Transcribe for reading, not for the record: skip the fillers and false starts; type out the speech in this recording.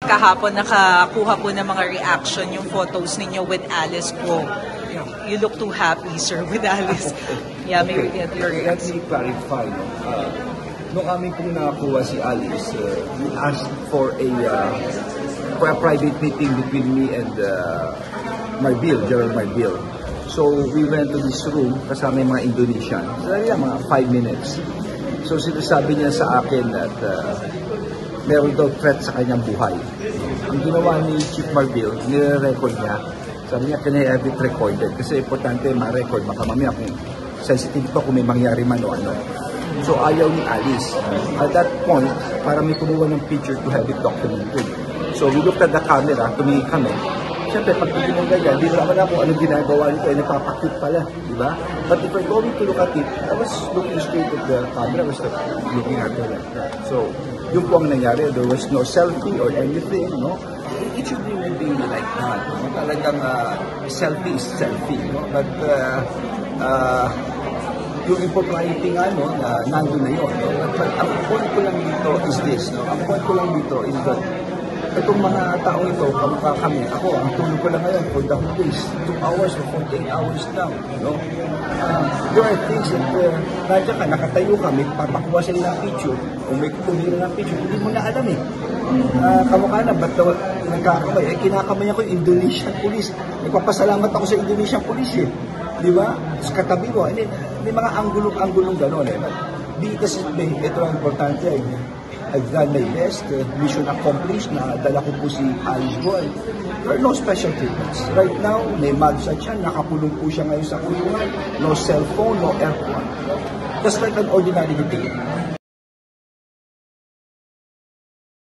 kahapon nakakuha po ng mga reaction yung photos ninyo with Alice po. You look too happy, sir, with Alice. Yeah, maybe get your Let me clarify. Nung kami pong nakakuha si Alice, we asked for a private meeting between me and Marbil, Gerald Marbil. So we went to this room kasama yung mga Indonesian. So mga 5 minutes. So sinasabi niya sa akin that meron daw threat sa kanyang buhay. Ang ginawa ni Chief Marbil, nire-record niya. Sabi niya, can I have it recorded? Kasi importante ma-record, baka mamaya kung sensitive pa kung may mangyari man o ano. So ayaw ni Alice. At that point, para may kumuha ng picture to have it documented. So we looked at the camera, tumingin kami. Siyempre, pag tingin ng ganyan, di naman ako anong ginagawa nito, ay nagpapakit pala, di ba? But if we're going to look at it, I was looking straight at the camera, I was looking at her like that. So, yung po ang nangyari, there was no selfie or anything, no? It should really be like that. No? Talagang selfie is selfie, no? But, yung impropriety nga, no, na nandun na yun, no? But ang point ko lang dito is this, no? Ang point ko lang dito is that itong mga taong ito, kamukha kami, ako, ang tulog ko lang ngayon for the whole days, 2 hours or 48 hours lang, no? There are things that, nandiyan ka, nakatayo ka, may papakuha sila ng picture, o may kumira ng picture, hindi mo na alam eh. Kamukha na, ba't daw nagkakamay? Eh, kinakamay ako yung Indonesian police. Nagpapasalamat ako sa Indonesian police eh. Di ba? Sa katabi ko, may mga anggulong-anggulong gano'n eh. Di kasi, ito ang importante eh. I've done my best, mission accomplished, na dala ko po si Alice Goy. There are no special treatments. Right now, may mugshot siya, nakakulong po siya ngayon sa kulungan, no cellphone, no aircon. Just like an ordinary day.